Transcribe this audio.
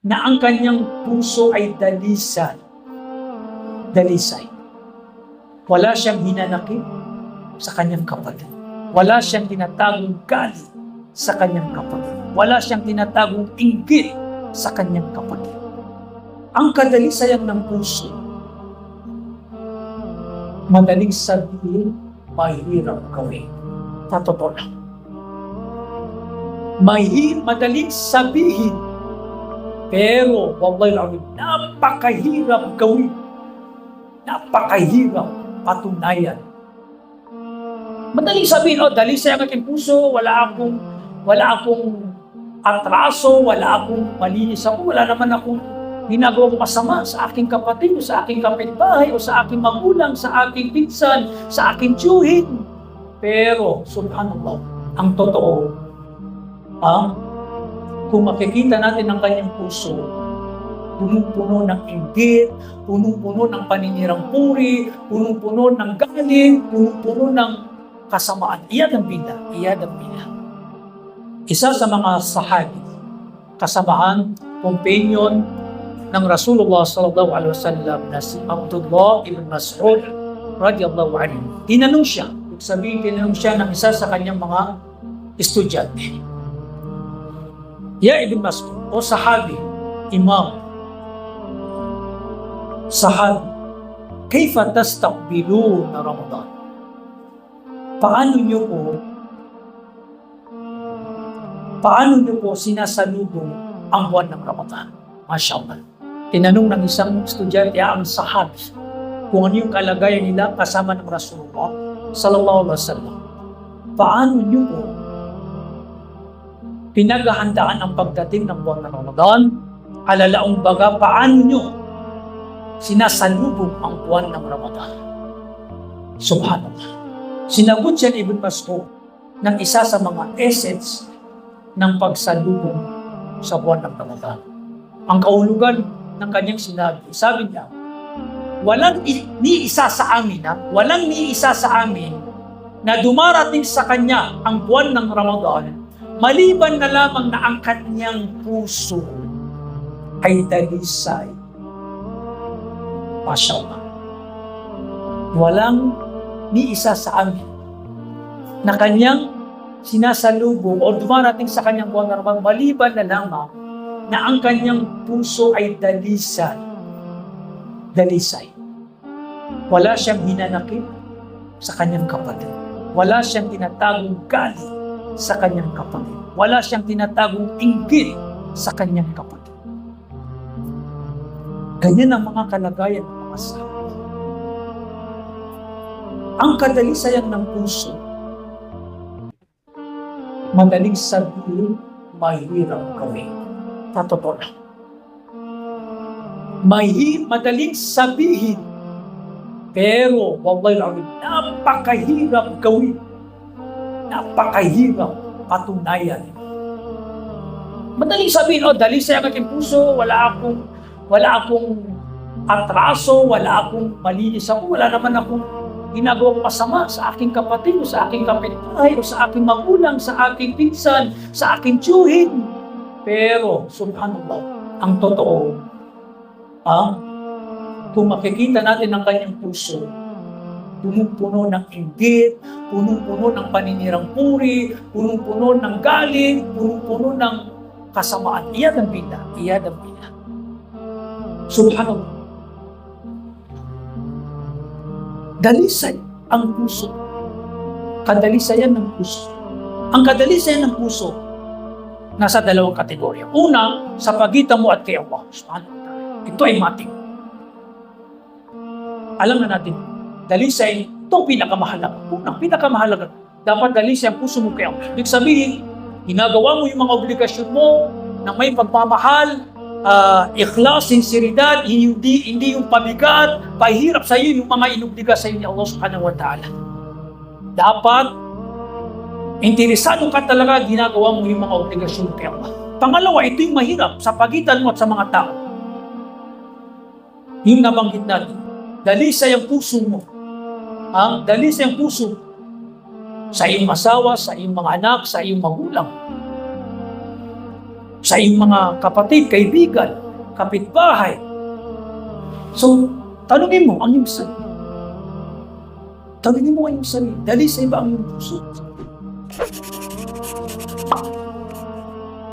na ang kanyang puso ay dalisay. Wala siyang hinanakit sa kanyang kapatid. Wala siyang tinatagong galit sa kanyang kapatid. Wala siyang tinatagong inggit sa kanyang kapatid. Ang kadalisayan ng puso, madaling sabihin, mahirap gawin. Totoo lang. Madaling sabihin, pero wallahi napakahirap gawin. Napakahirap patunayan. Madaling sabihin, dalisay ang aking puso, wala akong atraso, wala akong malinis ako, wala naman akong ginagawang masama sa aking kapatid, o sa aking kapitbahay, o sa aking magulang, sa aking pinsan, sa aking tiyuhin. Pero, subhanallah, ang totoo, kung makikita natin ang kanyang puso, punong-puno ng inggit, punong-puno ng paninirang puri, punong-puno ng galit, punong-puno ng kasamaan. Iyad ang bida. Isa sa mga sahabi, kasamahan, companion ng Rasulullah sallallahu alaihi wasallam na si Abdullah ibn Mas'ud radiyallahu anhu. Tinanong siya ng isa sa kanyang mga estudyante. Ya Ibn Mas'ud, o sahabi, imam, sahabi, kayfa tastaqbiluna Ramadan? Paano niyo po sinasalubong ang buwan ng Ramadan? Masyaallah. Tinanong ng isang estudyante ang sahabi kung ano yung kalagayan nila kasama ng Rasulullah sallallahu alaihi wasallam. Paano niyo po pinaghahandaan ang pagdating ng buwan ng Ramadan? Alalaong baga, paano niyo sinasalubong ang buwan ng Ramadan? Subhanallah. Sinagot siya ni Ibn Mas'ud ng isa sa mga essence ng pagsalubong sa buwan ng Ramadan. Ang kahulugan ng kanyang sinabi, sabi niya, walang ni isa sa amin na dumarating sa kanya ang buwan ng Ramadan, maliban na lamang na ang kanyang puso ay dalisay. Masyaallah. Walang ni isa sa amin na kanyang sinasalubong o dumarating sa kanyang buwan ng Ramadan, maliban na lamang na ang kanyang puso ay dalisay. Wala siyang hinanakit sa kanyang kapatid. Wala siyang tinatagong galit sa kanyang kapatid. Wala siyang tinatagong inggit sa kanyang kapatid. Ganyan ang mga kalagayan ng mga sahabi. Ang kadalisayan ng puso, madaling sabihin, mahirap gawin. Totoo lang. Madaling sabihin, pero wallahi napakahirap gawin. Napakahirap patunayan. Madaling sabihin, dalisay ang aking puso, wala akong atraso, wala akong malinis ako, wala naman akong ginagawang masama sa aking kapatid, o sa aking kapitbahay, o sa aking magulang, sa aking pinsan, sa aking tiyuhin. Pero, subhanallah, ang totoo, kung makikita natin ang kanyang puso, punong-puno ng inggit, punong-puno ng paninirang puri, punong-puno ng galit, punong-puno ng kasamaan. Iyad ang bida. Subhanallah. Dalisay ang puso. Kadalisayan ng puso. Ang kadalisayan ng puso, nasa dalawang kategorya. Una, sa pagitan mo at kay Allah. Subhanahu wa ta'ala. Ito ay mating. Alam na natin, dalisay, ito ang pinakamahalaga. Unang pinakamahalaga. Dapat dalisay ang puso mo kay Allah. Ibig sabihin, ginagawa mo yung mga obligasyon mo na may pagmamahal, ikhlas, sinseridad, hindi yung pabigat, pahirap sa iyo yung mga inubliga sa iyo ni Allah subhanahu wa ta'ala. Dapat, interesado ka talaga, ginagawa mo yung mga obligasyon kay Allah. Pangalawa, ito yung mahirap sa pagitan mo at sa mga tao. Yung nabanggit natin, dalisay ang puso mo. Dalisay ang puso sa iyong asawa, sa iyong mga anak, sa iyong magulang. sa iyong mga kapatid, kaibigan, kapitbahay. So, tanungin mo ang iyong sarili. Tanungin mo ang iyong sarili. Dali sa iba ang iyong puso.